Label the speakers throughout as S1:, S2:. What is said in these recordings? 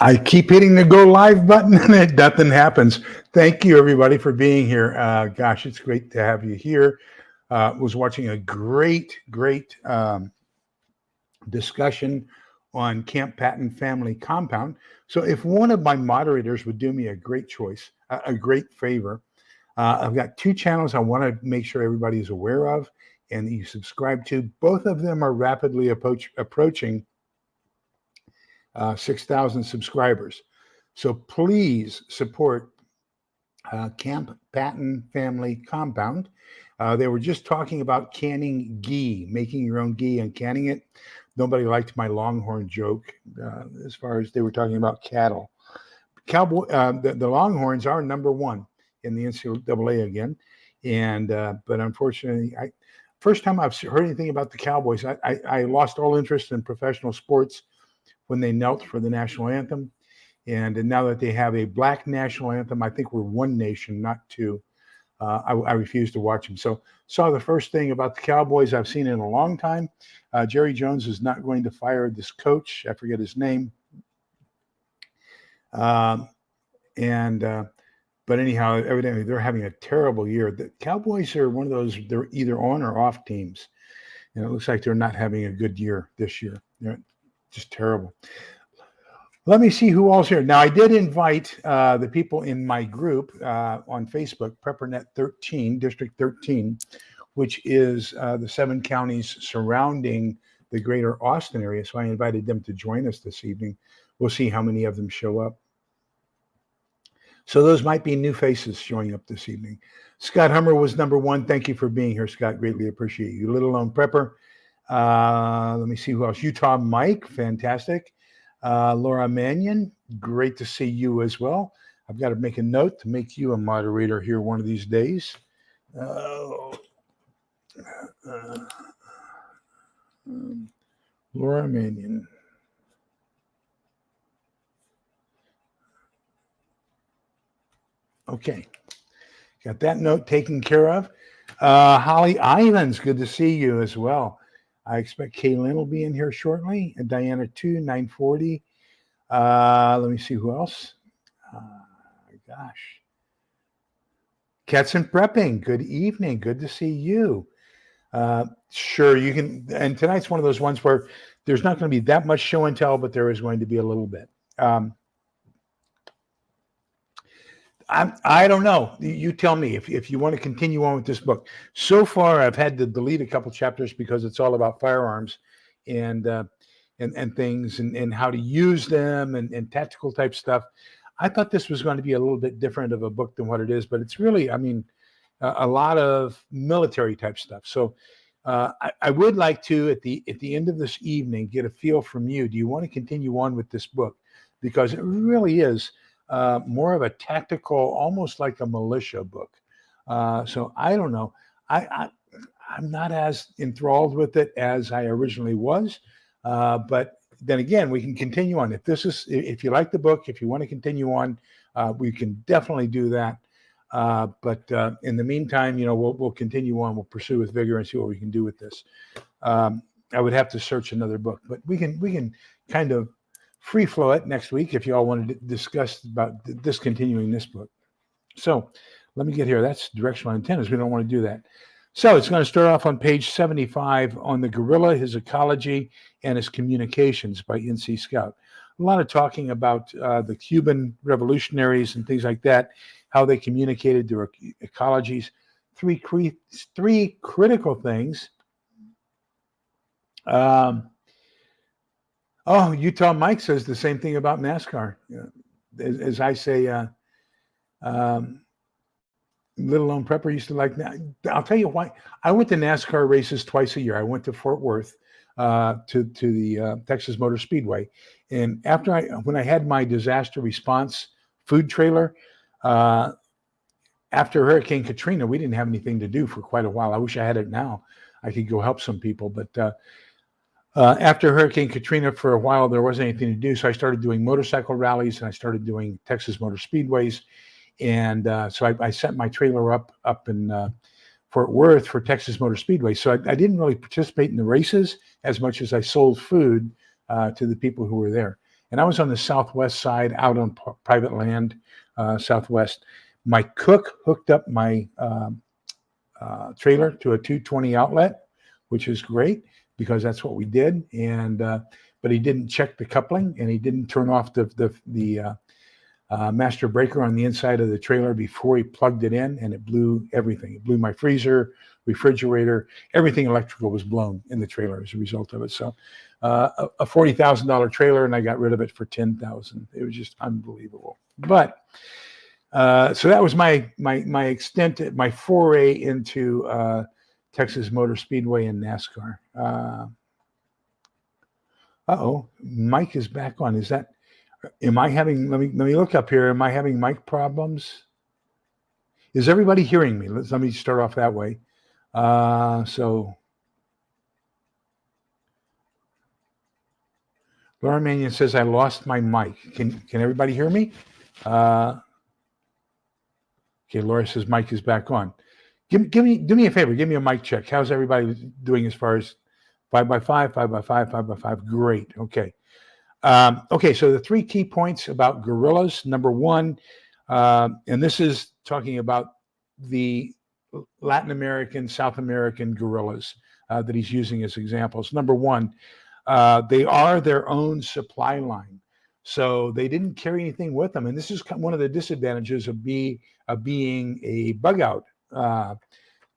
S1: I keep hitting the go live button and nothing happens. Thank you, everybody, for being here. Gosh, it's great to have you here. Was watching a great discussion on Camp Patton Family Compound. So if one of my moderators would do me a great choice, a great favor, I've got two channels I want to make sure everybody is aware of and that you subscribe to. Both of them are rapidly approaching 6,000 subscribers. So please support Camp Patton Family Compound. They were just talking about canning ghee, making your own ghee and canning it. Nobody liked my Longhorn joke as far as they were talking about cattle. The Longhorns are number one in the NCAA again. And but unfortunately, first time I've heard anything about the Cowboys, I lost all interest in professional sports when they knelt for the national anthem. And now that they have a black national anthem, I think we're one nation, not two. I refuse to watch them. So saw the first thing about the Cowboys I've seen in a long time. Jerry Jones is not going to fire this coach. I forget his name. But anyhow, evidently they're having a terrible year. The Cowboys are one of those, they're either on or off teams. And it looks like they're not having a good year this year. They're just terrible. Let me see who all's here. Now, I did invite the people in my group on Facebook, PrepperNet 13, District 13, which is the 7 counties surrounding the greater Austin area. So I invited them to join us this evening. We'll see how many of them show up. So those might be new faces showing up this evening. Scott Hummer was number 1. Thank you for being here, Scott. Greatly appreciate you. Little Lone Prepper. Let me see who else. Utah Mike, fantastic. Laura Mannion, great to see you as well. I've got to make a note to make you a moderator here one of these days. Laura Mannion. Okay, got that note taken care of. Holly Ivans, good to see you as well. I expect Kaylin will be in here shortly. And Diana 2, 940. Let me see who else. Gosh. Cats and Prepping, good evening. Good to see you. Sure, you can. And tonight's one of those ones where there's not going to be that much show and tell, but there is going to be a little bit. I don't know. You tell me if you want to continue on with this book. So far, I've had to delete a couple chapters because it's all about firearms and things and how to use them and tactical type stuff. I thought this was going to be a little bit different of a book than what it is, but it's really, I mean, a lot of military type stuff. So I would like to, at the end of this evening, get a feel from you. Do you want to continue on with this book? Because it really is more of a tactical, almost like a militia book. So I don't know. I'm not as enthralled with it as I originally was. But then again, we can continue on. If you like the book, if you want to continue on, we can definitely do that. But in the meantime, we'll continue on. We'll pursue with vigor and see what we can do with this. I would have to search another book, but we can kind of free flow it next week if you all wanted to discuss about discontinuing this book. So let me get here. That's Directional Antennas. We don't want to do that. So it's going to start off on page 75 on the Guerrilla, his ecology, and his communications by NC Scout. A lot of talking about the Cuban revolutionaries and things like that, how they communicated their ecologies. Three critical things. Utah Mike says the same thing about NASCAR. As I say, Little Lone Prepper used to like that. I'll tell you why. I went to NASCAR races twice a year. I went to Fort Worth to the Texas Motor Speedway. And when I had my disaster response food trailer, after Hurricane Katrina, we didn't have anything to do for quite a while. I wish I had it now. I could go help some people. But after Hurricane Katrina, for a while, there wasn't anything to do. So I started doing motorcycle rallies and I started doing Texas Motor Speedways. And so I set my trailer up in Fort Worth for Texas Motor Speedway. So I didn't really participate in the races as much as I sold food to the people who were there. and I was on the southwest side, out on private land, southwest. My cook hooked up my trailer to a 220 outlet, which is great because that's what we did. And but he didn't check the coupling, and he didn't turn off the master breaker on the inside of the trailer before he plugged it in, and it blew everything. It blew my freezer, refrigerator, everything electrical was blown in the trailer as a result of it. So a $40,000 trailer, and I got rid of it for $10,000. It was just unbelievable. But so that was my extent, my foray into Texas Motor Speedway and NASCAR. Mike is back on. Is that? Am I having? Let me look up here. Am I having mic problems? Is everybody hearing me? Let me start off that way. So Laura Mannion says I lost my mic. Can everybody hear me? Okay, Laura says mic is back on. Do me a favor. Give me a mic check. How's everybody doing as far as 5x5, 5x5, 5x5? Great. Okay. Okay, so the 3 key points about guerrillas. Number 1, and this is talking about the Latin American, South American guerrillas that he's using as examples. Number 1, they are their own supply line. So they didn't carry anything with them. And this is one of the disadvantages of being a bug out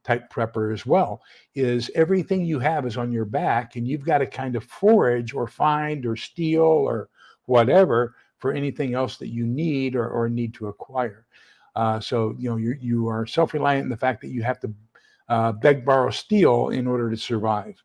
S1: type prepper as well, is everything you have is on your back, and you've got to kind of forage or find or steal or whatever for anything else that you need or need to acquire. So you are self-reliant in the fact that you have to beg, borrow, steal in order to survive.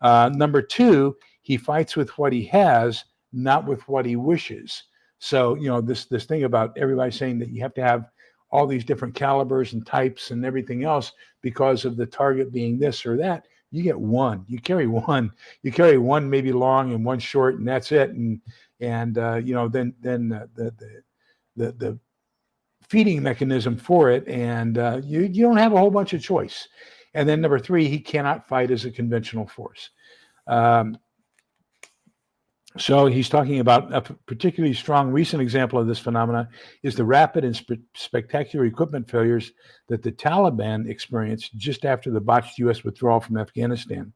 S1: Number 2, he fights with what he has, not with what he wishes. So this thing about everybody saying that you have to have all these different calibers and types and everything else because of the target being this or that. You get one. You carry one. You carry one maybe long and one short, and that's it. And then the feeding mechanism for it, and you don't have a whole bunch of choice. And then number 3, he cannot fight as a conventional force. So he's talking about a particularly strong recent example of this phenomena is the rapid and spectacular equipment failures that the Taliban experienced just after the botched U.S. withdrawal from Afghanistan.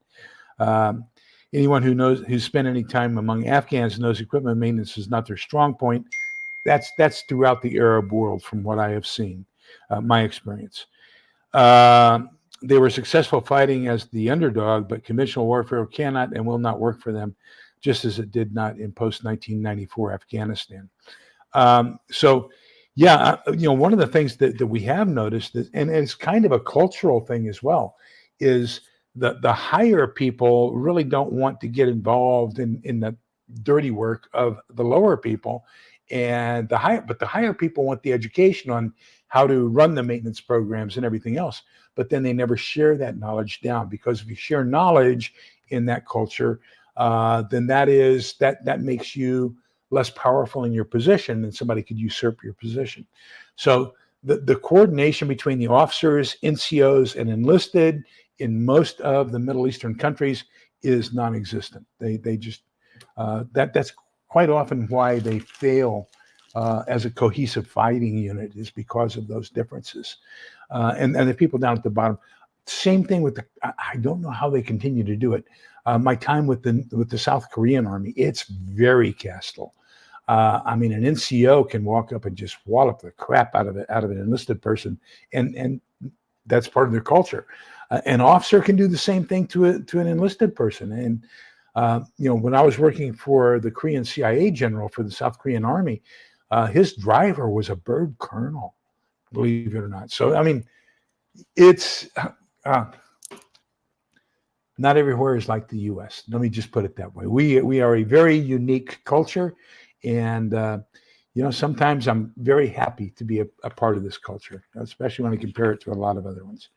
S1: Anyone who's spent any time among Afghans knows equipment maintenance is not their strong point. That's throughout the Arab world, from what I have seen, my experience. They were successful fighting as the underdog, but conventional warfare cannot and will not work for them, just as it did not in post-1994 Afghanistan. So, yeah, one of the things that we have noticed, and it's kind of a cultural thing as well, is the higher people really don't want to get involved in the dirty work of the lower people, and the higher people want the education on how to run the maintenance programs and everything else, but then they never share that knowledge down, because if you share knowledge in that culture, then that makes you less powerful in your position, and somebody could usurp your position. So the coordination between the officers, NCOs, and enlisted in most of the Middle Eastern countries is non-existent. They just that's quite often why they fail as a cohesive fighting unit, is because of those differences. And the people down at the bottom, same thing with I don't know how they continue to do it. My time with the South Korean Army, it's very Castle. I mean, an NCO can walk up and just wallop the crap out of an enlisted person, and that's part of their culture. An officer can do the same thing to an enlisted person. And when I was working for the Korean CIA general for the South Korean Army, his driver was a bird colonel, believe it or not. So I mean, it's not everywhere is like the U.S. Let me just put it that way. We are a very unique culture, and sometimes I'm very happy to be a part of this culture, especially when I compare it to a lot of other ones.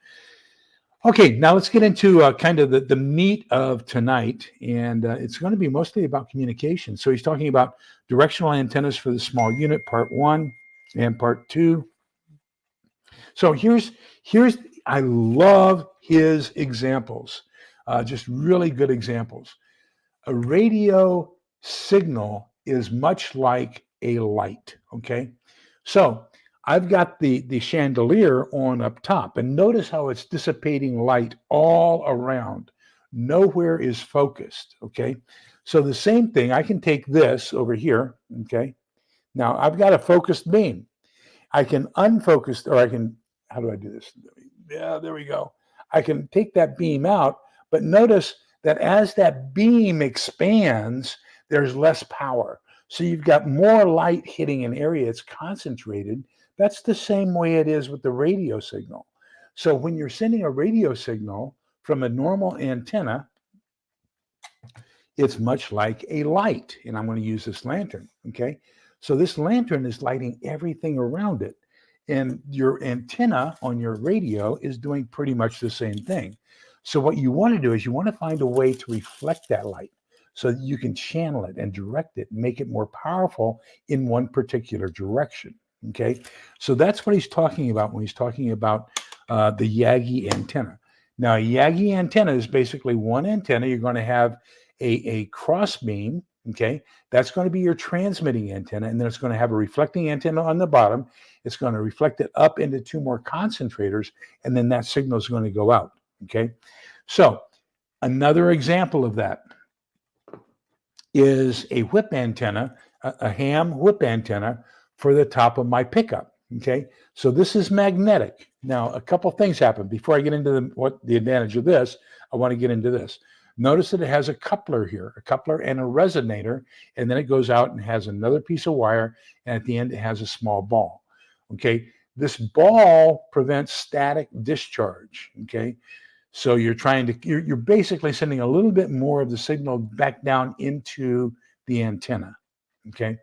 S1: Okay, now let's get into kind of the meat of tonight, and it's going to be mostly about communication. So he's talking about directional antennas for the small unit, part 1 and part 2. So here's I love his examples, just really good examples. A radio signal is much like a light, okay? So I've got the chandelier on up top, and notice how it's dissipating light all around. Nowhere is focused, okay? So the same thing, I can take this over here, okay? Now I've got a focused beam. I can unfocus, or I can, how do I do this? Yeah, there we go. I can take that beam out, but notice that as that beam expands, there's less power. So you've got more light hitting an area it's concentrated. That's the same way it is with the radio signal. So when you're sending a radio signal from a normal antenna, it's much like a light. And I'm going to use this lantern, okay? So this lantern is lighting everything around it. And your antenna on your radio is doing pretty much the same thing. So what you want to do is you want to find a way to reflect that light so that you can channel it and direct it, make it more powerful in one particular direction, okay? So that's what he's talking about when he's talking about the Yagi antenna. Now, a Yagi antenna is basically one antenna. You're going to have a cross beam, okay? That's going to be your transmitting antenna, and then it's going to have a reflecting antenna on the bottom. It's going to reflect it up into two more concentrators, and then that signal is going to go out, okay? So another example of that is a whip antenna, a ham whip antenna for the top of my pickup, okay? So this is magnetic. Now, a couple things happen. Before I get into what the advantage of this, I want to get into this. Notice that it has a coupler here, a coupler and a resonator, and then it goes out and has another piece of wire, and at the end it has a small ball, okay? This ball prevents static discharge, okay? So you're you're basically sending a little bit more of the signal back down into the antenna, okay?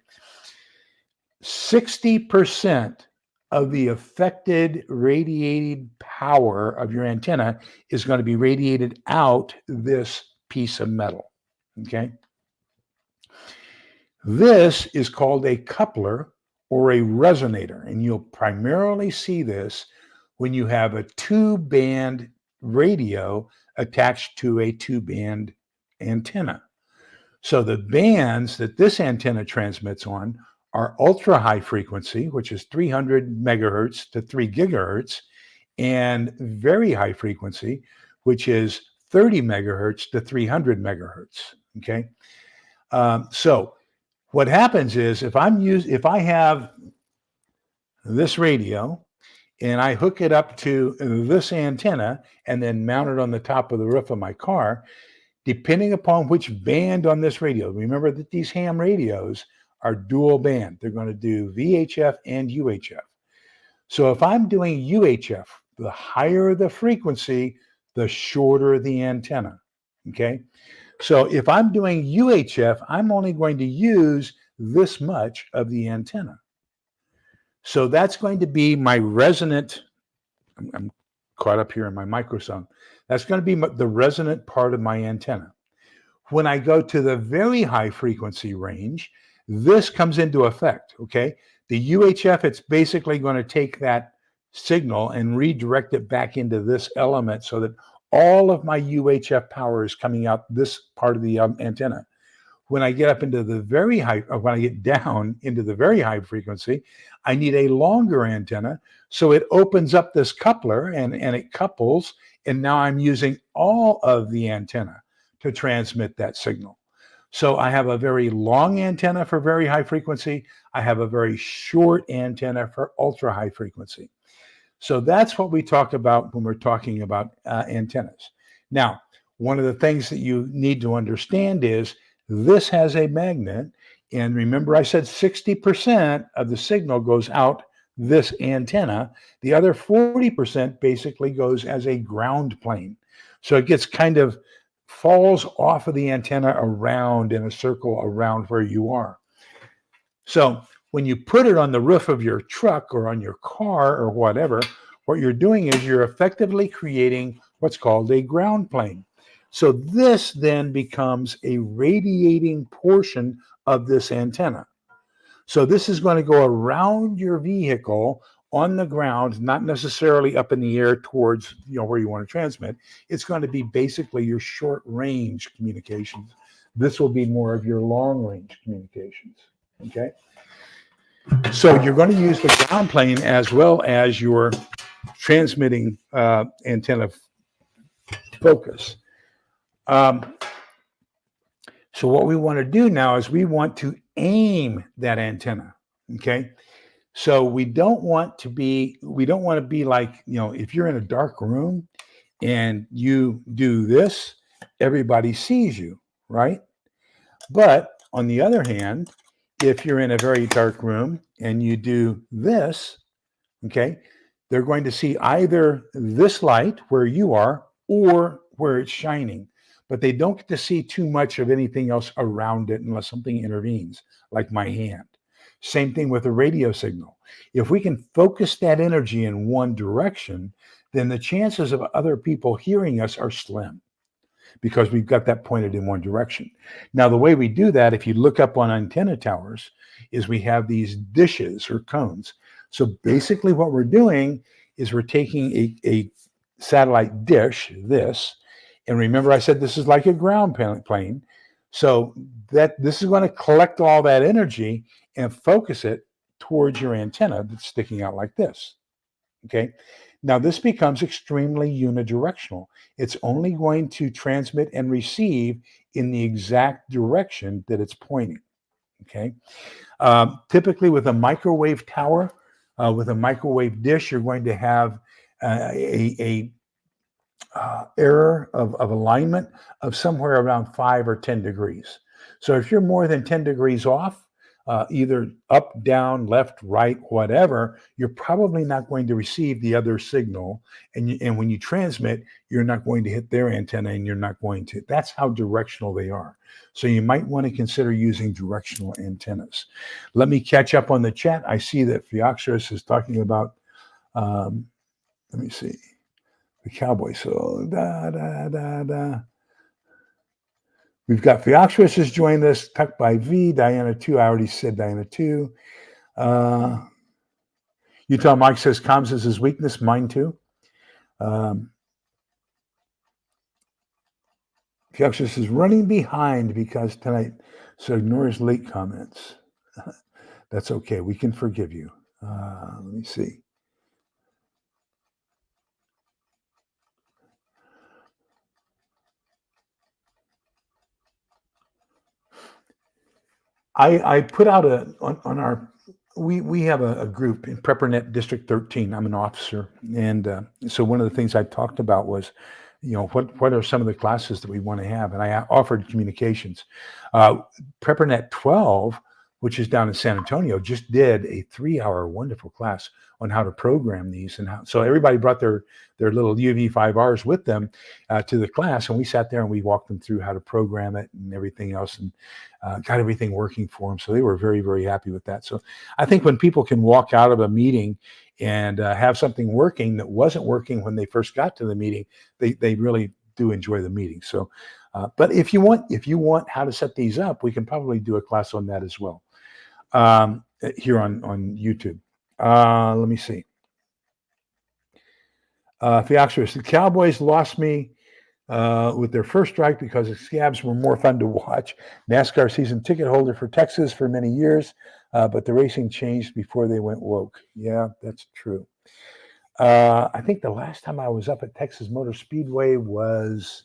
S1: 60% of the affected radiated power of your antenna is going to be radiated out this piece of metal, okay? This is called a coupler or a resonator, and you'll primarily see this when you have a two-band radio attached to a two-band antenna. So the bands that this antenna transmits on are ultra high frequency, which is 300 megahertz to 3 gigahertz, and very high frequency, which is 30 megahertz to 300 megahertz. Okay. So what happens is if I have this radio and I hook it up to this antenna and then mount it on the top of the roof of my car, depending upon which band on this radio, remember that these ham radios are dual band. They're going to do VHF and UHF. So if I'm doing UHF, the higher the frequency, the shorter the antenna, okay? So if I'm doing UHF, I'm only going to use this much of the antenna. So that's going to be my resonant, I'm caught up here in my microphone. That's going to be the resonant part of my antenna. When I go to the very high frequency range, this comes into effect, okay? The UHF, it's basically going to take that signal and redirect it back into this element so that all of my UHF power is coming out this part of the antenna. When I get up into the very high, or when I get down into the very high frequency, I need a longer antenna. So it opens up this coupler and it couples, and now I'm using all of the antenna to transmit that signal. So I have a very long antenna for very high frequency. I have a very short antenna for ultra high frequency. So that's what we talk about when we're talking about antennas. Now, one of the things that you need to understand is this has a magnet. And remember, I said 60% of the signal goes out this antenna. The other 40% basically goes as a ground plane. So it gets kind of falls off of the antenna around in a circle around where you are. So when you put it on the roof of your truck or on your car or whatever, what you're doing is you're effectively creating what's called a ground plane. So this then becomes a radiating portion of this antenna. So this is going to go around your vehicle on the ground, not necessarily up in the air towards where you want to transmit. It's going to be basically your short range communications This will be more of your long range communications. Okay. So you're going to use the ground plane as well as your transmitting antenna focus. So what we want to do now is we want to aim that antenna. Okay. So we don't want to be like, if you're in a dark room and you do this, everybody sees you, right? But on the other hand, if you're in a very dark room and you do this, okay, they're going to see either this light where you are or where it's shining, but they don't get to see too much of anything else around it unless something intervenes, like my hand. Same thing with a radio signal. If we can focus that energy in one direction, then the chances of other people hearing us are slim because we've got that pointed in one direction. Now, the way we do that, if you look up on antenna towers, is we have these dishes or cones. So basically what we're doing is we're taking a satellite dish, this, and remember I said this is like a ground plane. So that this is going to collect all that energy and focus it towards your antenna that's sticking out like this. Okay. Now this becomes extremely unidirectional. It's only going to transmit and receive in the exact direction that it's pointing. Okay. Typically with a microwave tower, with a microwave dish, you're going to have a error of alignment of somewhere around 5 or 10 degrees. So if you're more than 10 degrees off, either up, down, left, right, whatever, you're probably not going to receive the other signal. And when you transmit, you're not going to hit their antenna and you're not going to. That's how directional they are. So you might want to consider using directional antennas. Let me catch up on the chat. I see that Phioxerus is talking about, let me see, the Cowboy. So, We've got Phioxerus has joined us, Tucked by V, Diana 2. I already said Diana 2. Utah Mike says comms is his weakness. Mine too. Phioxerus is running behind because tonight, so ignores late comments. That's okay. We can forgive you. Let me see. I put out on our, we have a group in PrepperNet District 13. I'm an officer. And so one of the things I talked about was, what are some of the classes that we want to have? And I offered communications. PrepperNet 12, which is down in San Antonio, just did a 3-hour wonderful class on how to program these and how. So everybody brought their little UV5Rs with them to the class, and we sat there and we walked them through how to program it and everything else, and got everything working for them. So they were very, very happy with that. So I think when people can walk out of a meeting and have something working that wasn't working when they first got to the meeting, they really do enjoy the meeting. So, but if you want how to set these up, we can probably do a class on that as well here on YouTube. Let me see. Phioxerus, the Cowboys lost me with their first strike because the Scabs were more fun to watch. NASCAR season ticket holder for Texas for many years, but the racing changed before they went woke. Yeah, that's true. I think the last time I was up at Texas Motor Speedway was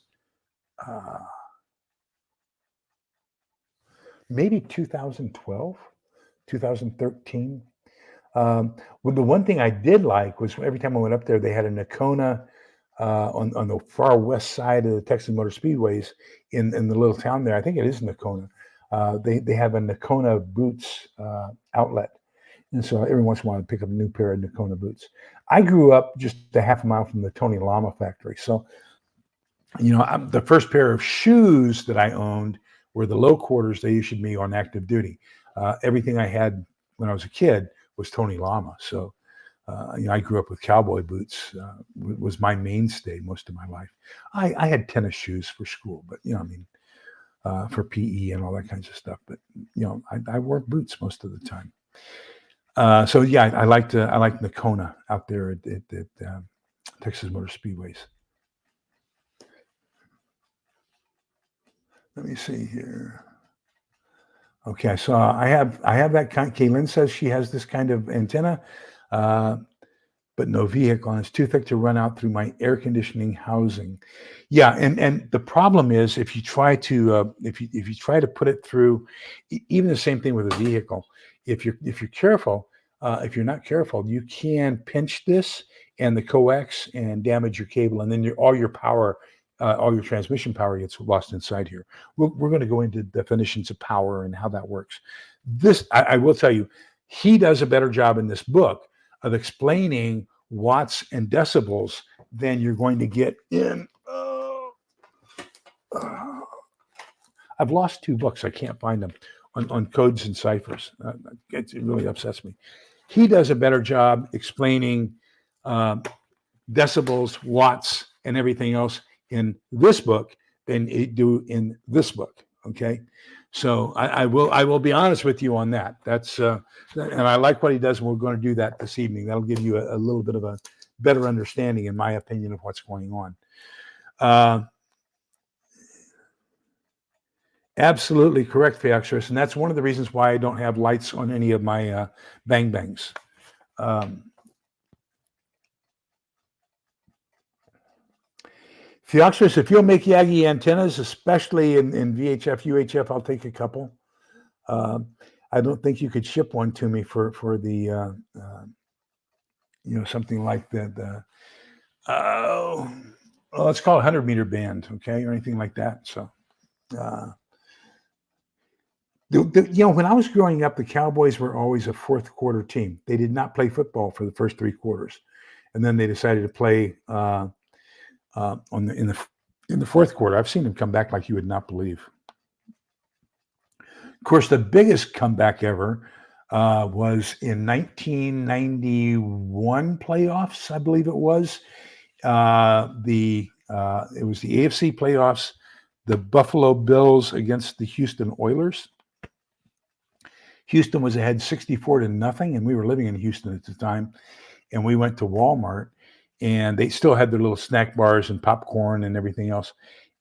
S1: maybe 2012, 2013. Well, the one thing I did like was every time I went up there, they had a Nakona on the far west side of the Texas Motor Speedways in the little town there. I think it is Nakona. They have a Nakona boots outlet. And so every once in a while, I'd pick up a new pair of Nakona boots. I grew up just a half a mile from the Tony Lama factory. So, the first pair of shoes that I owned were the low quarters they issued me on active duty. Everything I had when I was a kid was Tony Lama. So, I grew up with cowboy boots, was my mainstay most of my life. I had tennis shoes for school, but, for PE and all that kinds of stuff. But, I wore boots most of the time. So yeah, I like Nakona out there at Texas Motor Speedways. Let me see here. Okay, so I have that kind. Kaylin says she has this kind of antenna, uh, but no vehicle, and it's too thick to run out through my air conditioning housing. Yeah, and the problem is if you try to if you try to put it through, even the same thing with a vehicle. If you're careful, if you're not careful, you can pinch this and the coax and damage your cable, and then all your power, all your transmission power gets lost inside here. We're going to go into definitions of power and how that works. This I will tell you, he does a better job in this book of explaining watts and decibels than you're going to get in. I've lost 2 books. I can't find them on codes and ciphers. It really upsets me. He does a better job explaining decibels, watts, and everything else in this book than it do in this book. Okay. So I will be honest with you on that. That's and I like what he does, and we're going to do that this evening. That'll give you a little bit of a better understanding, in my opinion, of what's going on. Absolutely correct, Theoxorus, and that's one of the reasons why I don't have lights on any of my bang bangs. Theoxorus, if you'll make Yagi antennas, especially in VHF, UHF, I'll take a couple. I don't think you could ship one to me for the something like that. Let's call it 100-meter band, okay, or anything like that. So, when I was growing up, the Cowboys were always a fourth quarter team. They did not play football for the first 3 quarters, and then they decided to play in the fourth quarter. I've seen them come back like you would not believe. Of course, the biggest comeback ever was in 1991 playoffs, I believe it was. It was the AFC playoffs, the Buffalo Bills against the Houston Oilers. Houston was ahead 64-0, and we were living in Houston at the time. And we went to Walmart, and they still had their little snack bars and popcorn and everything else.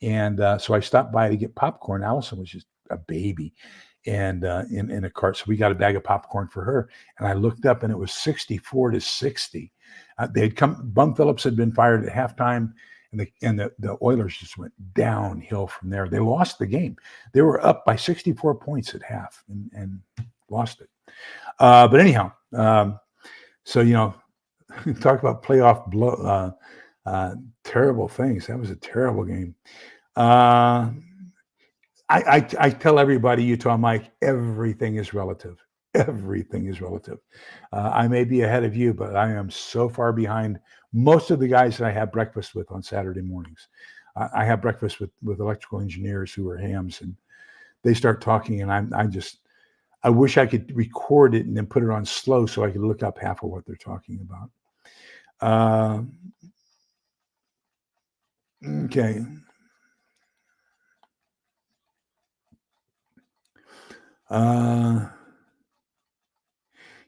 S1: And so I stopped by to get popcorn. Allison was just a baby, and in a cart. So we got a bag of popcorn for her. And I looked up, and it was 64-60. Bum Phillips had been fired at halftime, and the Oilers just went downhill from there. They lost the game. They were up by 64 points at half and lost it. But anyhow, so talk about playoff terrible things. That was a terrible game. I tell everybody, Utah Mike, everything is relative. Everything is relative. I may be ahead of you, but I am so far behind most of the guys that I have breakfast with on Saturday mornings. I have breakfast with electrical engineers who are hams, and they start talking, and I wish I could record it and then put it on slow so I could look up half of what they're talking about. Okay.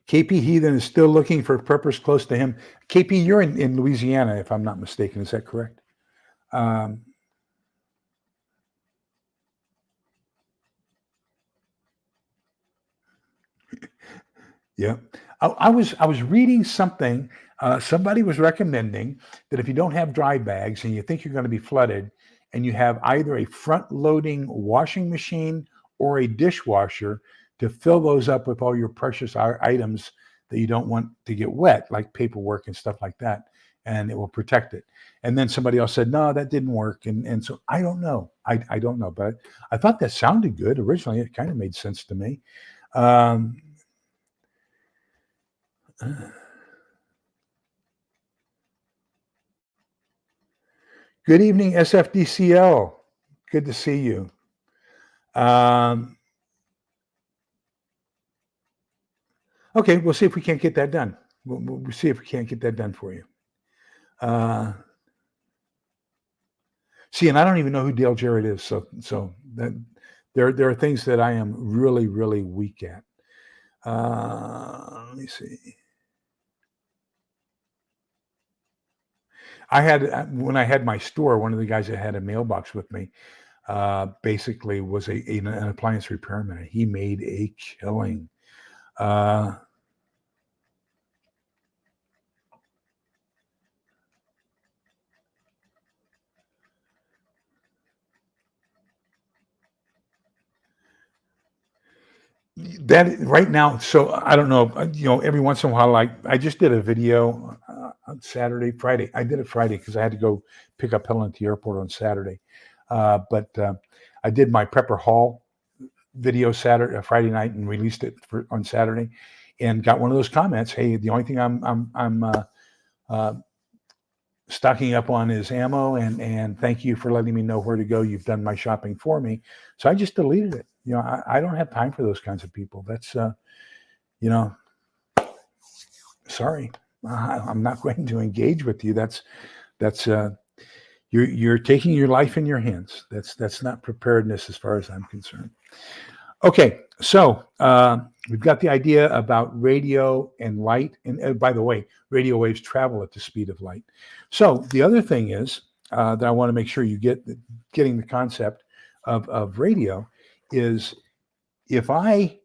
S1: KP Heathen is still looking for purpose close to him. KP, you're in Louisiana, if I'm not mistaken. Is that correct? Yeah. I was reading something. Somebody was recommending that if you don't have dry bags and you think you're going to be flooded, and you have either a front-loading washing machine or a dishwasher, to fill those up with all your precious items that you don't want to get wet, like paperwork and stuff like that, and it will protect it. And then somebody else said, no, that didn't work. And so I don't know. I don't know, but I thought that sounded good. Originally, it kind of made sense to me. Good evening, SFDCL. Good to see you. Okay, we'll see if we can't get that done. We'll see if we can't get that done for you. See, and I don't even know who Dale Jarrett is, so that there are things that I am really, really weak at. Let me see. When I had my store, one of the guys that had a mailbox with me, basically was an appliance repairman. He made a killing. Uh, that right now, so I don't know, every once in a while, like I just did a video on Friday. I did it Friday because I had to go pick up Helen at the airport on Saturday. But I did my prepper haul video Friday night, and released it on Saturday, and got one of those comments. Hey, the only thing I'm stocking up on is ammo, and thank you for letting me know where to go. You've done my shopping for me. So I just deleted it. I don't have time for those kinds of people. That's sorry, I'm not going to engage with you. That's you're taking your life in your hands. That's not preparedness as far as I'm concerned. Okay, so we've got the idea about radio and light. And by the way, radio waves travel at the speed of light. So the other thing is that I want to make sure you getting the concept of radio is, if I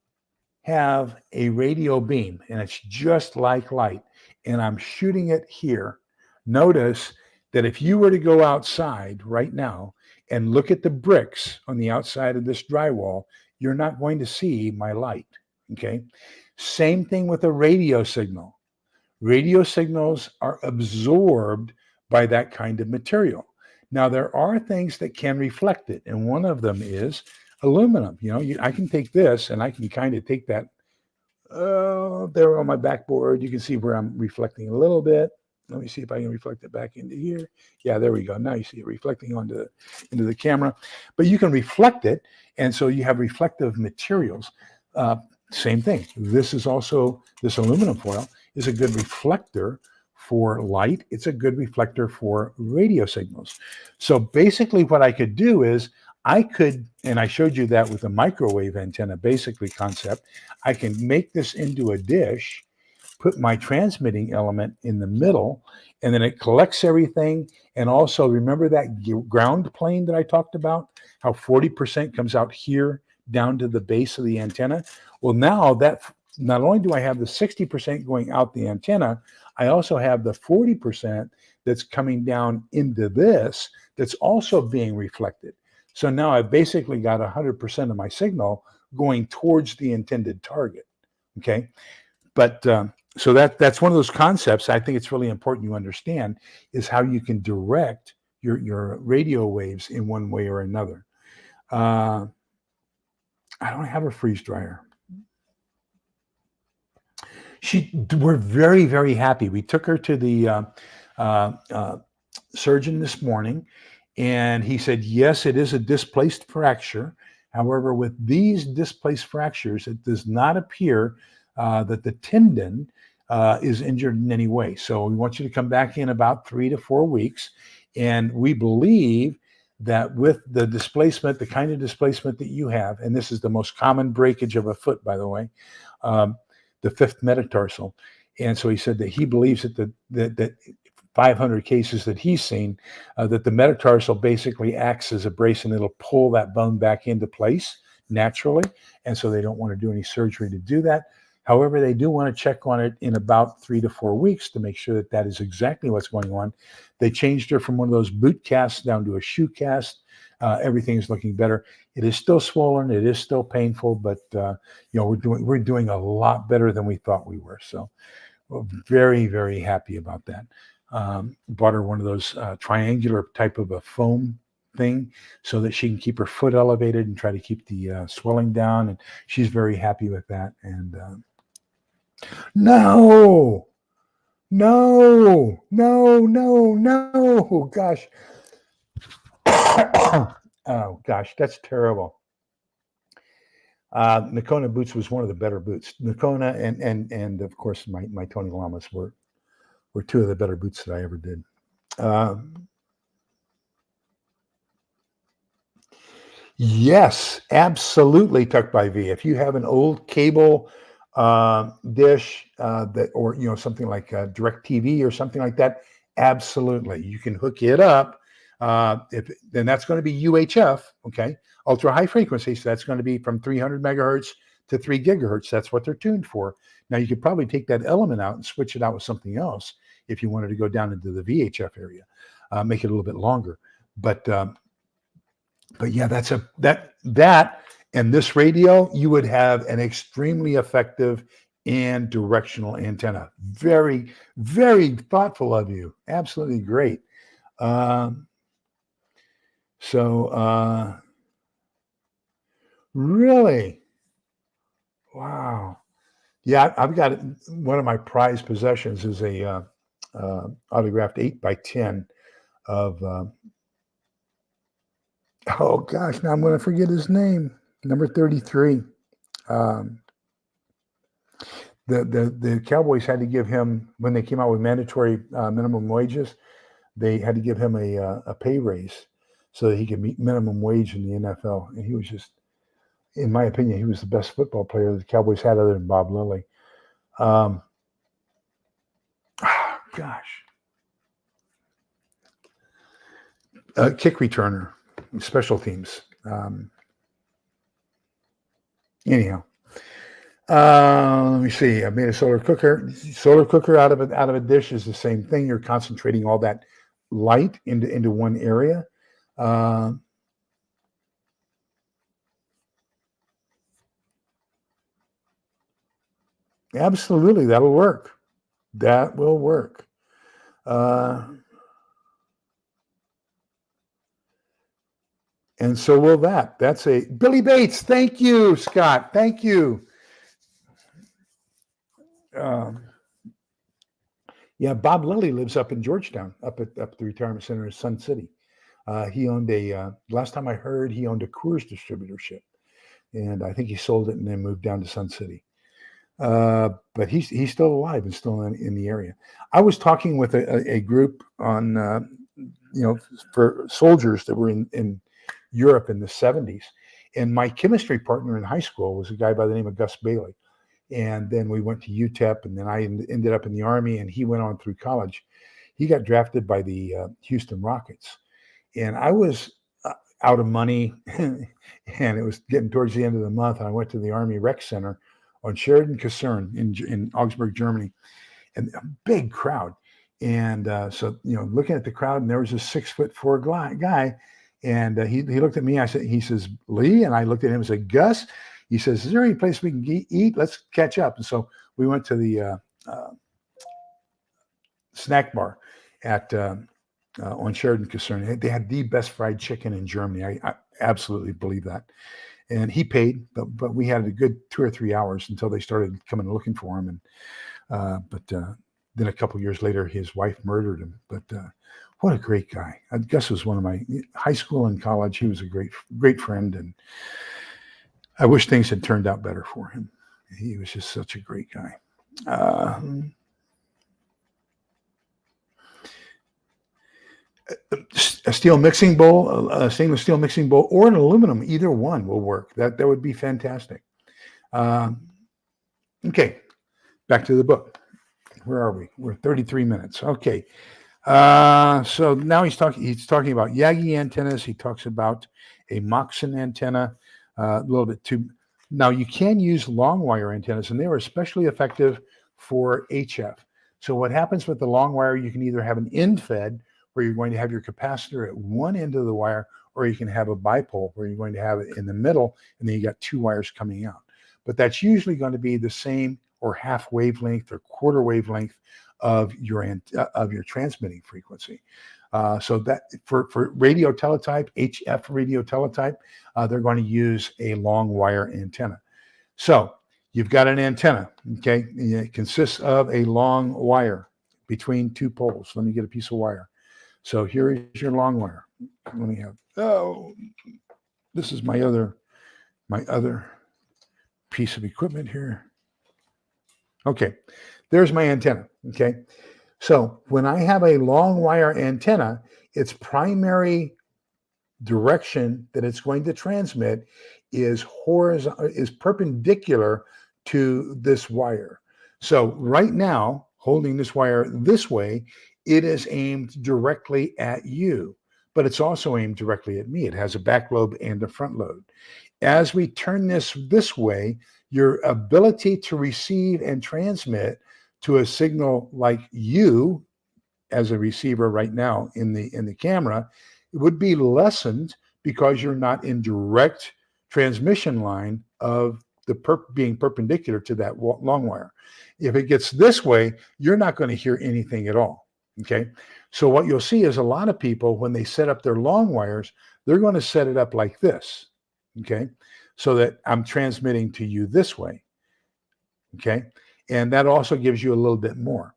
S1: have a radio beam and it's just like light and I'm shooting it here, notice that if you were to go outside right now and look at the bricks on the outside of this drywall, you're not going to see my light. Okay. Same thing with a radio signal. Radio signals are absorbed by that kind of material. Now, there are things that can reflect it, and one of them is aluminum. I can take this and I can kind of take that there on my backboard. You can see where I'm reflecting a little bit. Let me see if I can reflect it back into here. Yeah, there we go. Now you see it reflecting into the camera. But you can reflect it, and so you have reflective materials. Same thing. This aluminum foil is a good reflector for light. It's a good reflector for radio signals. So basically what I could do is and I showed you that with the microwave antenna basically concept, I can make this into a dish, put my transmitting element in the middle, and then it collects everything. And also, remember that ground plane that I talked about, how 40% comes out here down to the base of the antenna? Well, now that not only do I have the 60% going out the antenna, I also have the 40% that's coming down into this that's also being reflected. So now I've basically got 100% of my signal going towards the intended target. Okay. But so that's one of those concepts I think it's really important you understand, is how you can direct your radio waves in one way or another. I don't have a freeze dryer. We're very, very happy. We took her to the surgeon this morning, and he said, yes, it is a displaced fracture. However, with these displaced fractures, it does not appear that the tendon is injured in any way. So we want you to come back in about 3 to 4 weeks. And we believe that with the displacement, the kind of displacement that you have, and this is the most common breakage of a foot, by the way, the fifth metatarsal. And so he said that he believes that 500 cases that he's seen, that the metatarsal basically acts as a brace, and it'll pull that bone back into place naturally. And so they don't want to do any surgery to do that. However, they do want to check on it in about 3 to 4 weeks to make sure that that is exactly what's going on. They changed her from one of those boot casts down to a shoe cast. Everything is looking better. It is still swollen. It is still painful, but we're doing a lot better than we thought we were. So we're very, very happy about that. Bought her one of those triangular type of a foam thing so that she can keep her foot elevated and try to keep the swelling down. And she's very happy with that. And no, gosh. Oh gosh, that's terrible. Nakona boots was one of the better boots. Nakona and of course my Tony Lamas were two of the better boots that I ever did. Yes, absolutely. Tucked by V. If you have an old cable dish that, or something like DirecTV or something like that, absolutely, you can hook it up Then that's going to be UHF, okay, ultra high frequency. So that's going to be from 300 megahertz to 3 gigahertz. That's what they're tuned for. Now you could probably take that element out and switch it out with something else if you wanted to go down into the VHF area, make it a little bit longer. But yeah, that and this radio, you would have an extremely effective and directional antenna. Very, very thoughtful of you. Absolutely great. Really, wow. Yeah, I've got one of my prized possessions is a autographed 8x10 of oh gosh, now I'm going to forget his name. Number 33. Um, the Cowboys had to give him, when they came out with mandatory minimum wages, they had to give him a pay raise so that he could meet minimum wage in the NFL. And he was just, in my opinion, he was the best football player the Cowboys had other than Bob Lilly. Gosh. Kick returner, special teams. Anyhow, let me see. I made a solar cooker. Solar cooker out of a dish is the same thing. You're concentrating all that light into one area. Absolutely, that'll work. That will work. And so will that. That's a Billy Bates. Thank you, Scott. Thank you. Yeah, Bob Lilly lives up in Georgetown, up at the retirement center in Sun City. He owned last time I heard, he owned a Coors distributorship. And I think he sold it and then moved down to Sun City. But he's still alive and still in the area. I was talking with a group on, for soldiers that were in Europe in the 70s. And my chemistry partner in high school was a guy by the name of Gus Bailey. And then we went to UTEP, and then I ended up in the Army, and he went on through college. He got drafted by the Houston Rockets. And I was out of money, and it was getting towards the end of the month, and I went to the Army Rec Center on Sheridan Kaserne in Augsburg, Germany, and a big crowd. And so, looking at the crowd, and there was a 6'4" guy, and he looked at me. He says, Lee, and I looked at him and said, Gus. He says, is there any place we can eat? Let's catch up. And so we went to the snack bar at on Sheridan Kaserne. They had the best fried chicken in Germany. I absolutely believe that. And he paid, but we had a good 2 or 3 hours until they started coming looking for him. And then a couple years later, his wife murdered him. But what a great guy! Gus was one of my high school and college. He was a great friend, and I wish things had turned out better for him. He was just such a great guy. A steel mixing bowl, a stainless steel mixing bowl, or an aluminum, either one will work. That would be fantastic. Okay, back to the book. Where are we? We're 33 minutes. Okay. So now he's talking about Yagi antennas. He talks about a Moxon antenna, a little bit too. Now you can use long wire antennas, and they are especially effective for HF. So what happens with the long wire, you can either have an end fed where you're going to have your capacitor at one end of the wire, or you can have a bipole where you're going to have it in the middle, and then you got two wires coming out. But that's usually going to be the same or half wavelength or quarter wavelength of your transmitting frequency. So that for radio teletype, HF radio teletype, they're going to use a long wire antenna. So you've got an antenna, okay? It consists of a long wire between two poles. Let me get a piece of wire. So here is your long wire. Let me have, this is my other piece of equipment here. Okay, there's my antenna, okay? So when I have a long wire antenna, its primary direction that it's going to transmit is perpendicular to this wire. So right now, holding this wire this way, it is aimed directly at you. but it's also aimed directly at me. It has a back lobe and a front lobe. As we turn this way, your ability to receive and transmit to a signal like you as a receiver right now in the camera, it would be lessened because you're not in direct transmission line of the being perpendicular to that long wire. If it gets this way, you're not going to hear anything at all. Okay. So what you'll see is a lot of people, when they set up their long wires, they're going to set it up like this. Okay. So that I'm transmitting to you this way. Okay. And that also gives you a little bit more.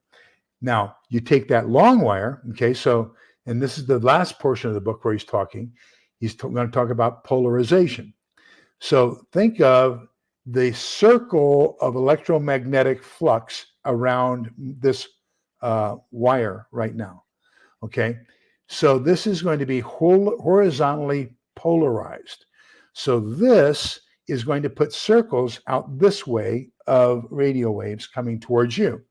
S1: Now, you take that long wire, okay, so, and this is the last portion of the book where he's talking. He's going to talk about polarization. So think of the circle of electromagnetic flux around this wire right now, okay? So this is going to be horizontally polarized. So this is going to put circles out this way of radio waves coming towards you.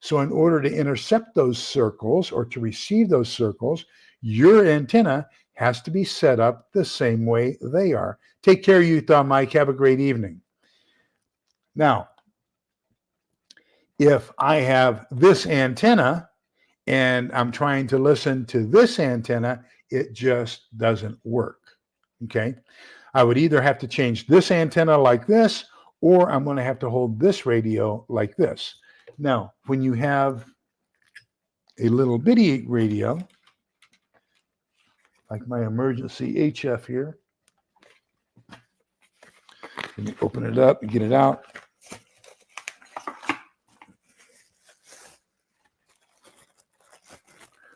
S1: So in order to intercept those circles or to receive those circles, your antenna has to be set up the same way they are. Take care, Utah Mike. Have a great evening. Now, if I have this antenna and I'm trying to listen to this antenna, it just doesn't work, okay? I would either have to change this antenna like this, or I'm going to have to hold this radio like this. Now, when you have a little bitty radio, like my emergency HF here, let me open it up and get it out.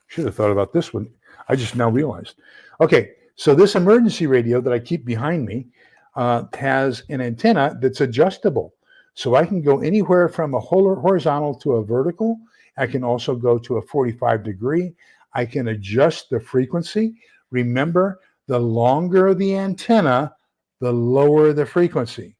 S1: Should have thought about this one. I just now realized. Okay, so this emergency radio that I keep behind me has an antenna that's adjustable. So I can go anywhere from a horizontal to a vertical. I can also go to a 45 degree. I can adjust the frequency. Remember, the longer the antenna, the lower the frequency.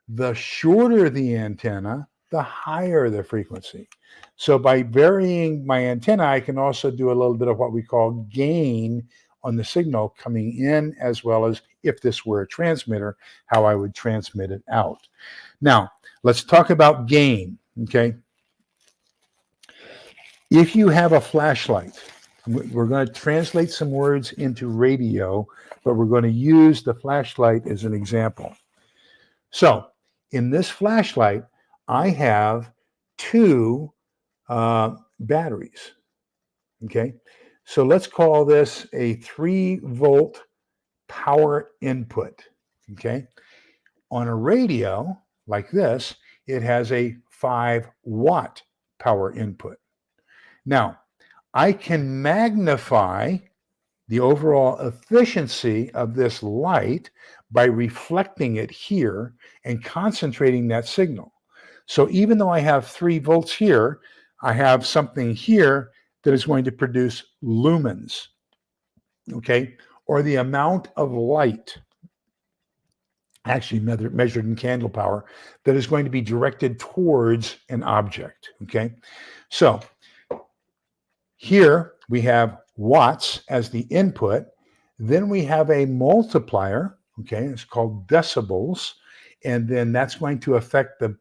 S1: The shorter the antenna, the higher the frequency. So by varying my antenna, I can also do a little bit of what we call gain on the signal coming in, as well as, if this were a transmitter, how I would transmit it out. Now, let's talk about gain, okay? If you have a flashlight, we're going to translate some words into radio, but we're going to use the flashlight as an example. So, in this flashlight, I have two batteries, okay? So let's call this a 3-volt power input, okay? On a radio like this, it has a 5-watt power input. Now, I can magnify the overall efficiency of this light by reflecting it here and concentrating that signal. So even though I have 3 volts here, I have something here that is going to produce lumens, okay? Or the amount of light, actually measured in candle power, that is going to be directed towards an object, okay? So here we have watts as the input. Then we have a multiplier, okay? It's called decibels. And then that's going to affect the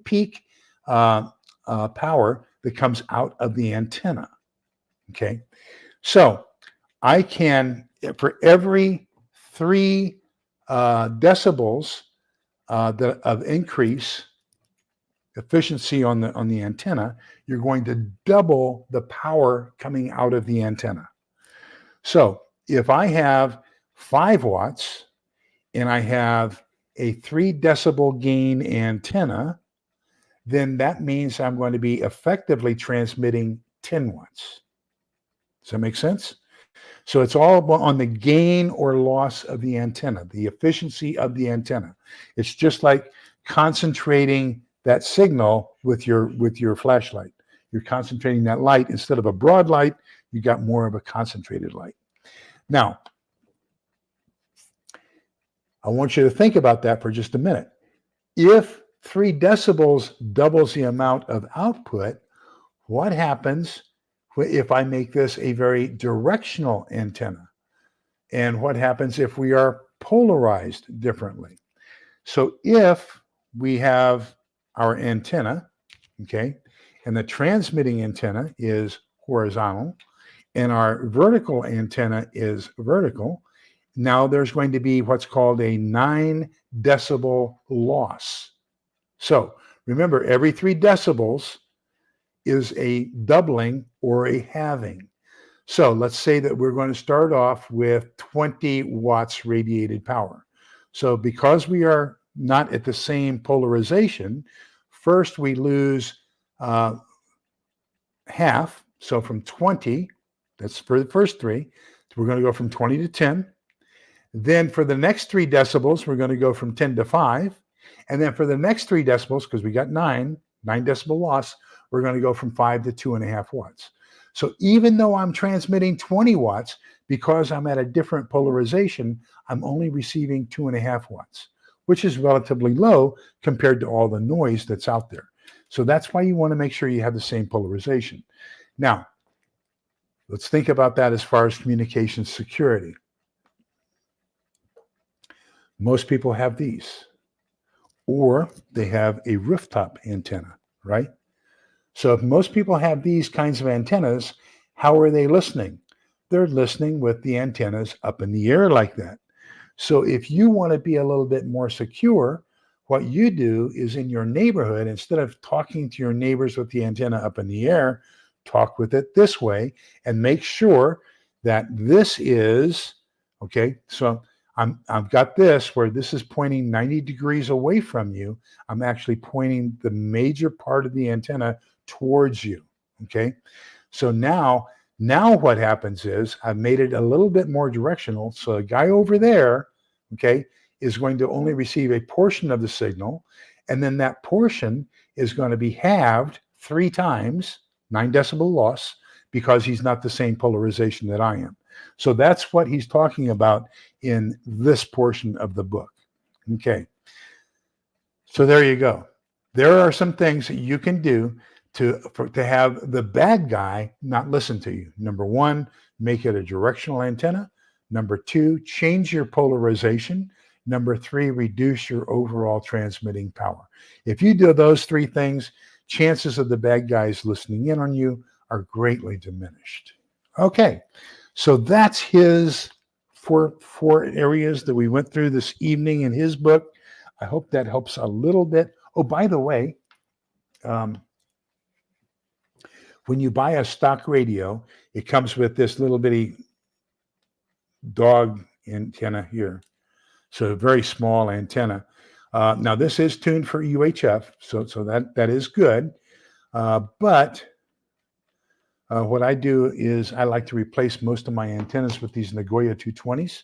S1: peak power that comes out of the antenna, okay? So I can, for every 3 decibels of increase efficiency on the antenna, you're going to double the power coming out of the antenna. So if I have 5 watts and I have a 3 decibel gain antenna, then that means I'm going to be effectively transmitting 10 watts. Does that make sense? So it's all on the gain or loss of the antenna, the efficiency of the antenna. It's just like concentrating that signal with your flashlight. You're concentrating that light. Instead of a broad light, you got more of a concentrated light. Now, I want you to think about that for just a minute. If 3 decibels doubles the amount of output, what happens if I make this a very directional antenna? and what happens if we are polarized differently. So if we have our antenna, okay, and the transmitting antenna is horizontal, and our vertical antenna is vertical, now there's going to be what's called a 9 decibel loss. So remember, every 3 decibels is a doubling or a halving. So let's say that we're going to start off with 20 watts radiated power. So because we are not at the same polarization, first we lose half. So from 20, that's for the first 3, we're going to go from 20 to 10. Then for the next 3 decibels, we're going to go from 10 to 5. And then for the next 3 decibels, because we got 9 decibel loss, we're going to go from 5 to 2.5 watts. So even though I'm transmitting 20 watts, because I'm at a different polarization, I'm only receiving 2.5 watts, which is relatively low compared to all the noise that's out there. So that's why you want to make sure you have the same polarization. Now, let's think about that as far as communication security. Most people have these, or they have a rooftop antenna, right? So if most people have these kinds of antennas, how are they listening? They're listening with the antennas up in the air like that. So if you want to be a little bit more secure, what you do is in your neighborhood, instead of talking to your neighbors with the antenna up in the air, talk with it this way and make sure that this is, okay, so I've got this where this is pointing 90 degrees away from you. I'm actually pointing the major part of the antenna towards you, okay? So now what happens is I've made it a little bit more directional. So a guy over there, okay, is going to only receive a portion of the signal, and then that portion is going to be halved 3 times, 9 decibel loss, because he's not the same polarization that I am. So that's what he's talking about in this portion of the book. Okay. So there you go. There are some things that you can do to have the bad guy not listen to you. Number 1, make it a directional antenna. Number 2, change your polarization. Number 3, reduce your overall transmitting power. If you do those 3 things, chances of the bad guys listening in on you are greatly diminished. Okay, so that's his four areas that we went through this evening in his book. I hope that helps a little bit. Oh, by the way, when you buy a stock radio, it comes with this little bitty dog antenna here. So a very small antenna. Now this is tuned for UHF, so that is good. But what I do is I like to replace most of my antennas with these Nagoya 220s.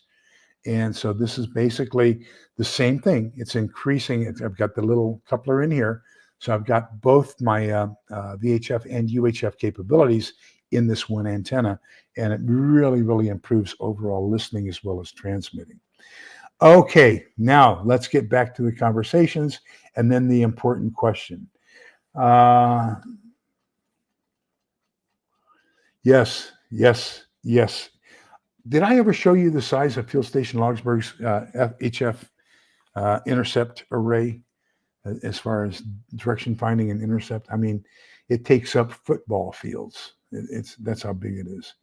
S1: And so this is basically the same thing. It's increasing. I've got the little coupler in here. So I've got both my VHF and UHF capabilities in this one antenna. And it really, really improves overall listening as well as transmitting. Okay, now let's get back to the conversations and then the important question. Yes. Did I ever show you the size of Field Station Logsburg's HF intercept array as far as direction finding and intercept? I mean, it takes up football fields. That's how big it is.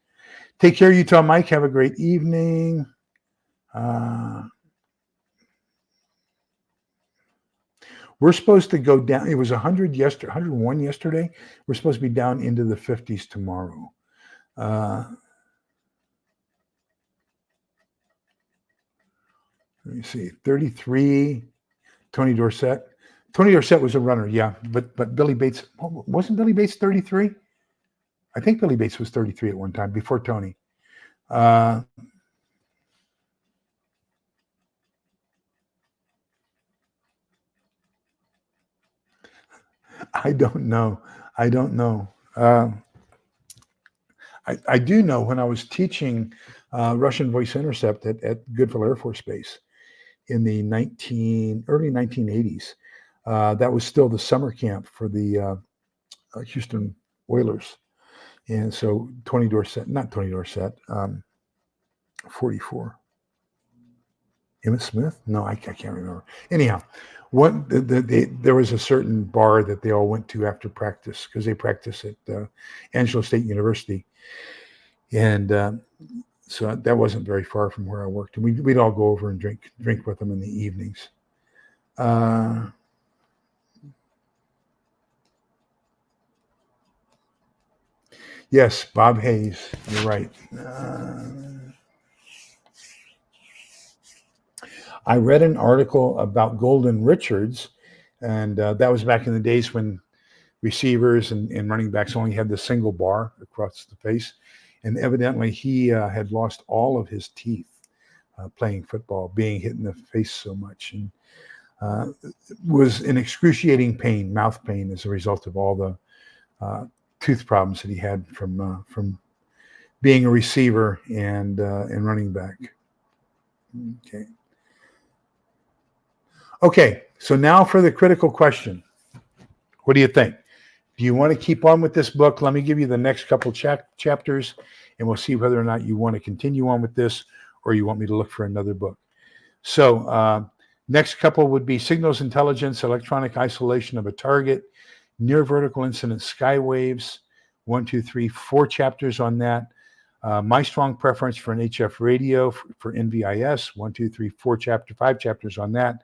S1: Take care, Utah Mike. Have a great evening. We're supposed to go down. It was 100 yesterday, 101 yesterday. We're supposed to be down into the 50s tomorrow. Let me see, 33, Tony Dorsett. Tony Dorsett was a runner, yeah, but Billy Bates, wasn't Billy Bates 33? I think Billy Bates was 33 at one time before Tony. I don't know. I do know when I was teaching Russian voice intercept at Goodville Air Force Base in the early 1980s. That was still the summer camp for the Houston Oilers. And so not Tony Dorsett. 44. Emmett Smith? No, I can't remember. Anyhow, there was a certain bar that they all went to after practice because they practice at Angelo State University, and so that wasn't very far from where I worked, and we'd all go over and drink with them in the evenings. Yes, Bob Hayes. You're right. I read an article about Golden Richards, and that was back in the days when receivers and running backs only had the single bar across the face. And evidently he had lost all of his teeth playing football, being hit in the face so much, and was in excruciating pain, mouth pain, as a result of all the tooth problems that he had from being a receiver and running back. Okay, so now for the critical question. What do you think? Do you want to keep on with this book? Let me give you the next couple chapters, and we'll see whether or not you want to continue on with this or you want me to look for another book. So next couple would be Signals Intelligence, Electronic Isolation of a Target, Near Vertical Incident Skywaves, 1, 2, 3, 4 chapters on that. My Strong Preference for an HF Radio for NVIS, 1, 2, 3, 4 5 chapters on that.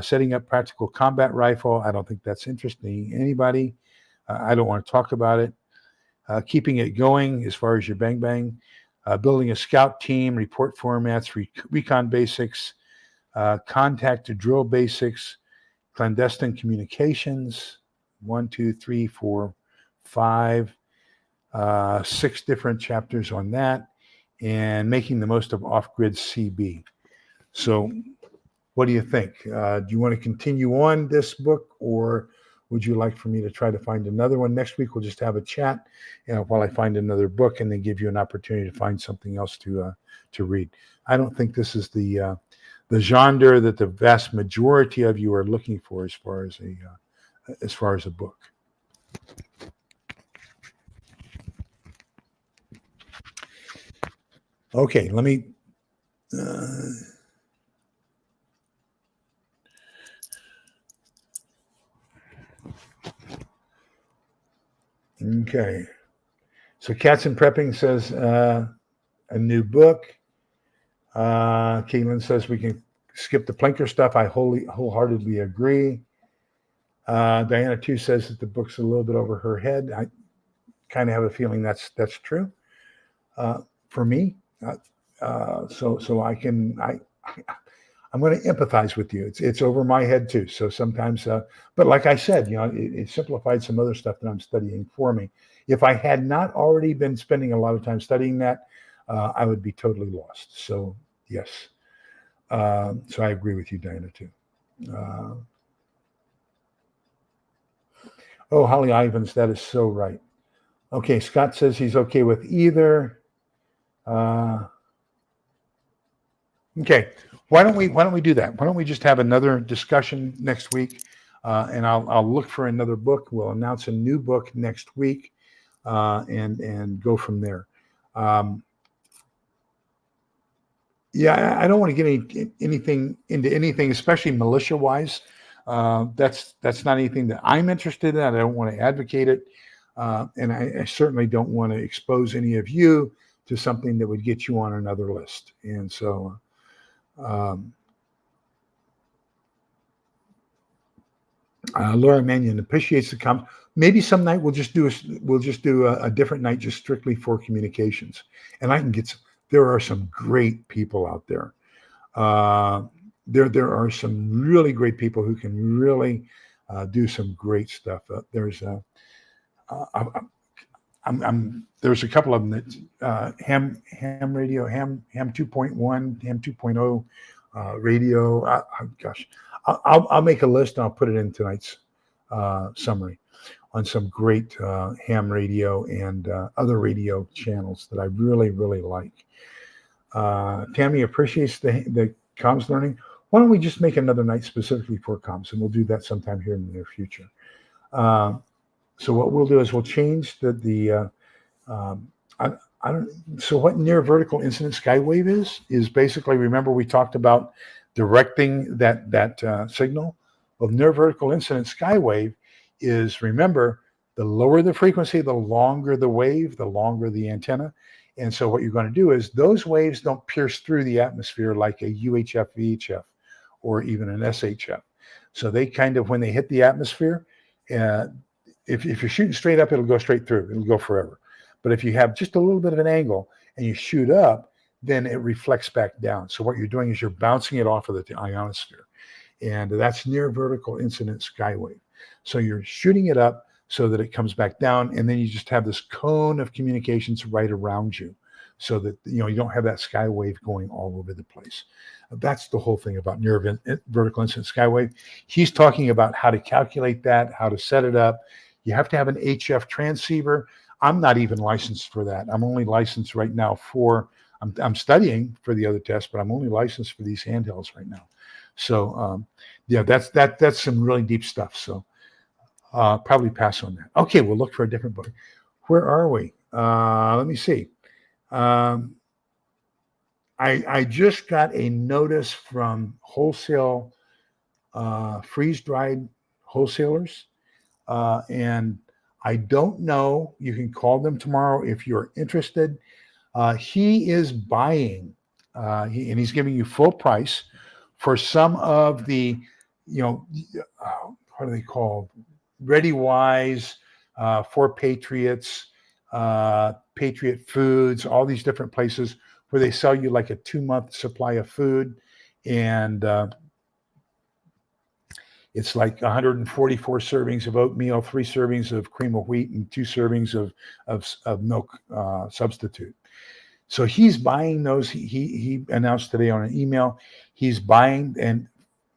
S1: Setting up Practical Combat Rifle. I don't think that's interesting to anybody. I don't want to talk about it. Keeping it going as far as your bang bang. Building a scout team, report formats, recon basics, contact to drill basics, clandestine communications, 1, 2, 3, 4, 5, 6 different chapters on that, and making the most of off-grid CB. So what do you think? Do you want to continue on this book, or would you like for me to try to find another one? Next week, we'll just have a chat while I find another book, and then give you an opportunity to find something else to read. I don't think this is the genre that the vast majority of you are looking for as far as a book. Okay, let me. Okay, so Cats and Prepping says a new book. Caitlin says we can skip the Plinker stuff. I wholeheartedly agree. Diana too says that the book's a little bit over her head. I kind of have a feeling that's true for me. So I'm going to empathize with you. It's over my head too. So sometimes, but like I said, it simplified some other stuff that I'm studying for me. If I had not already been spending a lot of time studying that, I would be totally lost. So yes. So I agree with you, Diana, too. Holly Ivans, that is so right. Okay, Scott says he's okay with either. Okay, why don't we do that? Why don't we just have another discussion next week, and I'll look for another book. We'll announce a new book next week, and go from there. Yeah, I don't want to get into anything, especially militia-wise. That's not anything that I'm interested in. I don't want to advocate it, and I certainly don't want to expose any of you to something that would get you on another list. And so, Laura Mannion appreciates the comment. Maybe some night we'll just do a different night just strictly for communications, and I can get some. There are some great people out there. There are some really great people who can really do some great stuff. There's a couple of them that ham radio, ham 2.1, ham 2.0 radio. Gosh, I'll make a list and I'll put it in tonight's summary on some great ham radio and other radio channels that I really, really like. Tammy appreciates the comms learning. Why don't we just make another night specifically for comms, and we'll do that sometime here in the near future. So what we'll do is we'll change I don't. So what near vertical incident skywave is basically, remember we talked about directing that signal. Well, near vertical incident skywave is, remember, the lower the frequency, the longer the wave, the longer the antenna. And so what you're going to do is those waves don't pierce through the atmosphere like a UHF, VHF, or even an SHF. So they kind of, when they hit the atmosphere, uh, if you're shooting straight up, it'll go straight through. It'll go forever. But if you have just a little bit of an angle and you shoot up, then it reflects back down. So what you're doing is you're bouncing it off of the ionosphere. And that's near vertical incident skywave. So you're shooting it up so that it comes back down, and then you just have this cone of communications right around you, so that you don't have that skywave going all over the place. That's the whole thing about near vertical incident skywave. He's talking about how to calculate that, how to set it up. You have to have an HF transceiver. I'm not even licensed for that. I'm only licensed right now for, I'm studying for the other test, but I'm only licensed for these handhelds right now. So yeah, that's some really deep stuff. So probably pass on that. Okay, we'll look for a different book. Where are we? Let me see. I just got a notice from wholesale freeze-dried wholesalers, and I don't know. You can call them tomorrow if you're interested. He is buying, and he's giving you full price for some of the, what are they called? ReadyWise, For Patriots, Patriot Foods, all these different places where they sell you like a 2-month supply of food. And it's like 144 servings of oatmeal, 3 servings of cream of wheat, and 2 servings of milk substitute. So he's buying those. He announced today on an email, he's buying, and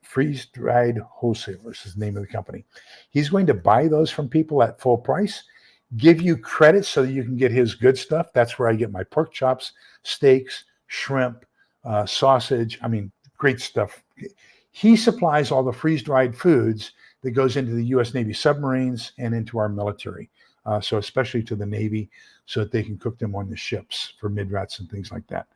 S1: freeze-dried wholesalers is the name of the company. He's going to buy those from people at full price, give you credit so that you can get his good stuff. That's where I get my pork chops, steaks, shrimp, sausage. I mean, great stuff. He supplies all the freeze-dried foods that goes into the U.S. Navy submarines and into our military. So especially to the Navy, so that they can cook them on the ships for midrats and things like that.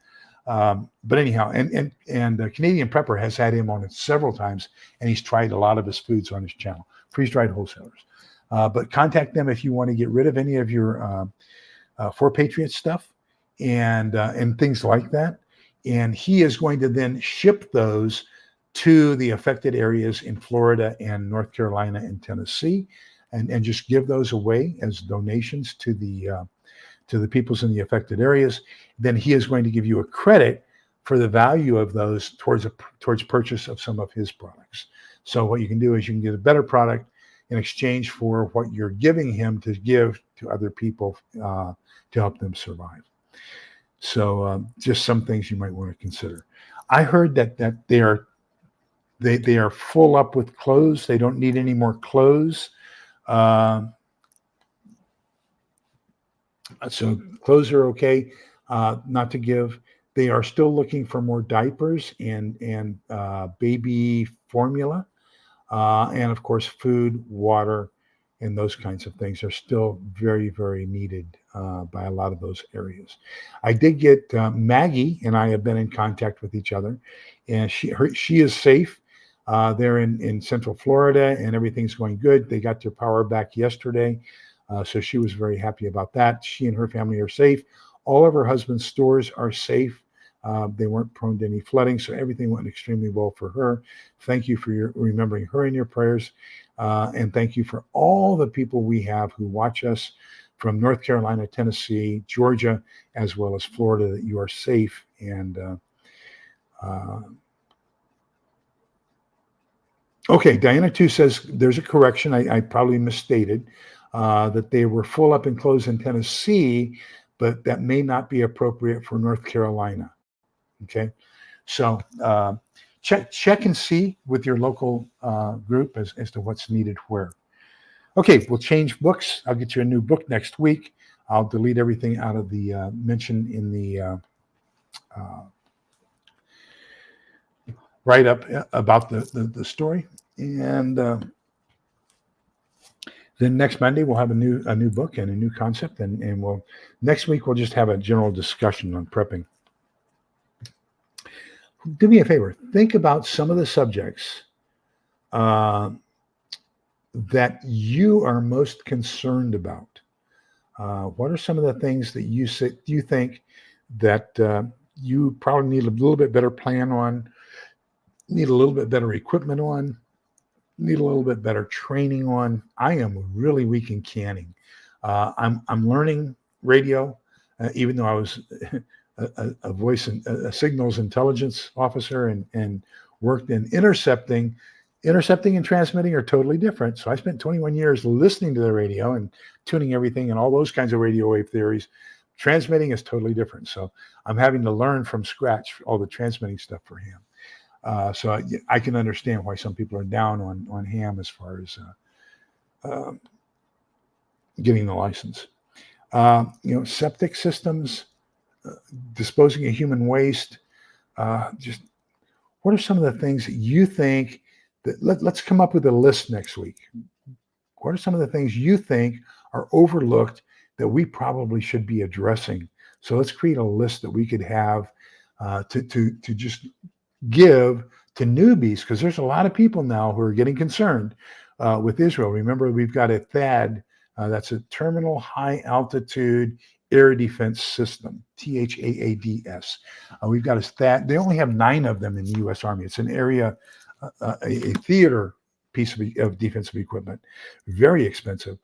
S1: But anyhow, and Canadian Prepper has had him on it several times, and he's tried a lot of his foods on his channel, freeze-dried wholesalers. But contact them if you want to get rid of any of your For Patriot stuff and things like that. And he is going to then ship those to the affected areas in Florida and North Carolina and Tennessee, and just give those away as donations to the peoples in the affected areas. Then he is going to give you a credit for the value of those towards purchase of some of his products. So what you can do is you can get a better product in exchange for what you're giving him to give to other people to help them survive. So just some things you might want to consider. I heard that they are full up with clothes. They don't need any more clothes. So clothes are okay, not to give. They are still looking for more diapers and baby formula, and of course food, water, and those kinds of things are still very, very needed by a lot of those areas. I did get Maggie and I have been in contact with each other, and she is safe. They're in Central Florida, and everything's going good. They got their power back yesterday. So she was very happy about that. She and her family are safe. All of her husband's stores are safe. They weren't prone to any flooding, so everything went extremely well for her. Thank you for remembering her in your prayers. And thank you for all the people we have who watch us from North Carolina, Tennessee, Georgia, as well as Florida, that you are safe. And okay, Diana 2 says there's a correction. I probably misstated. That they were full up and closed in Tennessee, but that may not be appropriate for North Carolina. Okay, so check and see with your local group as to what's needed where. Okay, we'll change books. I'll get you a new book next week. I'll delete everything out of the mention in the write-up about the story. And Then next Monday we'll have a new book and a new concept, and next week we'll just have a general discussion on prepping. Do me a favor, think about some of the subjects that you are most concerned about. What are some of the things that you think that you probably need a little bit better plan on, need a little bit better equipment on, need a little bit better training on? I am really weak in canning. I'm learning radio, even though I was a voice and a signals intelligence officer and worked in intercepting. Intercepting and transmitting are totally different. So I spent 21 years listening to the radio and tuning everything and all those kinds of radio wave theories. Transmitting is totally different. So I'm having to learn from scratch all the transmitting stuff for ham. So I can understand why some people are down on ham as far as getting the license. Septic systems, disposing of human waste. Just what are some of the things that you think that let's come up with a list next week. What are some of the things you think are overlooked that we probably should be addressing? So let's create a list that we could have to just give to newbies, because there's a lot of people now who are getting concerned with Israel. Remember, we've got a THAAD, that's a Terminal High Altitude Air Defense System, THAADS. We've got a THAAD. They only have 9 of them in the U.S. Army. It's an area, a theater piece of defensive equipment, very expensive.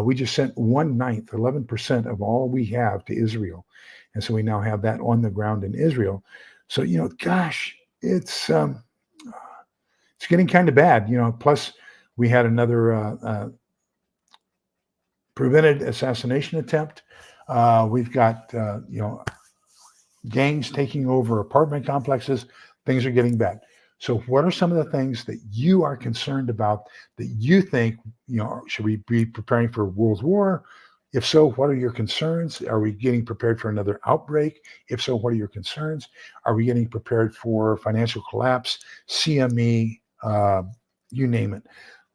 S1: We just sent 1/9, 11% of all we have to Israel. And so we now have that on the ground in Israel. So, gosh, it's getting kind of bad, plus we had another prevented assassination attempt. We've got, gangs taking over apartment complexes. Things are getting bad. So what are some of the things that you are concerned about that you think, should we be preparing for World War? If so, what are your concerns? Are we getting prepared for another outbreak? If so, what are your concerns? Are we getting prepared for financial collapse, CME, you name it?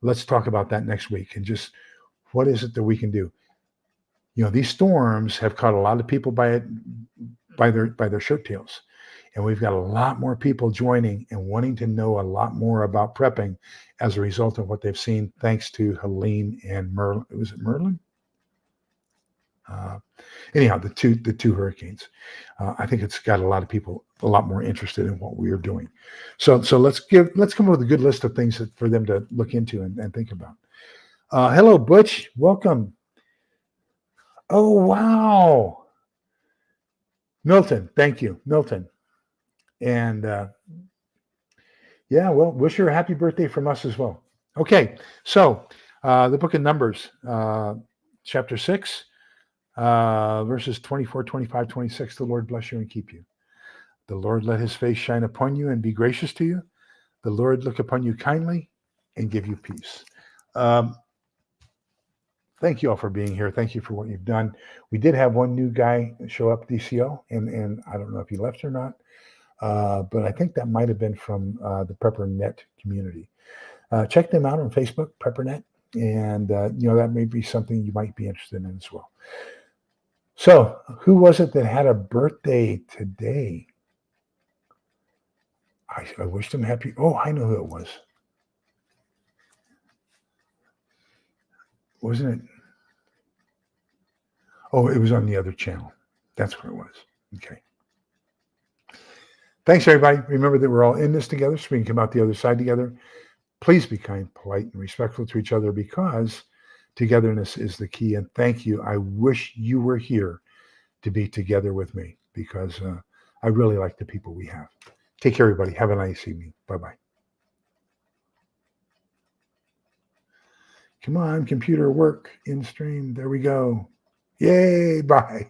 S1: Let's talk about that next week. And just what is it that we can do? These storms have caught a lot of people by their shirt tails. And we've got a lot more people joining and wanting to know a lot more about prepping as a result of what they've seen, thanks to Helene and Merlin. Was it Merlin? Anyhow, the two hurricanes. I think it's got a lot of people a lot more interested in what we are doing. So let's come up with a good list of things for them to look into and think about. Hello, Butch. Welcome. Oh, wow. Milton. Thank you, Milton. And wish her a happy birthday from us as well. Okay, so the book of Numbers, chapter 6, verses 24, 25, 26. The Lord bless you and keep you. The Lord let his face shine upon you and be gracious to you. The Lord look upon you kindly and give you peace. Thank you all for being here. Thank you for what you've done. We did have one new guy show up, DCO, and I don't know if he left or not. But I think that might have been from the PrepperNet community. Check them out on Facebook, PrepperNet, and that may be something you might be interested in as well. So, who was it that had a birthday today? I wished him happy. Oh, I know who it was. Wasn't it? Oh, it was on the other channel. That's where it was. Okay. Thanks, everybody. Remember that we're all in this together, so we can come out the other side together. Please be kind, polite, and respectful to each other, because togetherness is the key. And thank you. I wish you were here to be together with me, because I really like the people we have. Take care, everybody. Have a nice evening. Bye-bye. Come on, computer, work in stream. There we go. Yay. Bye.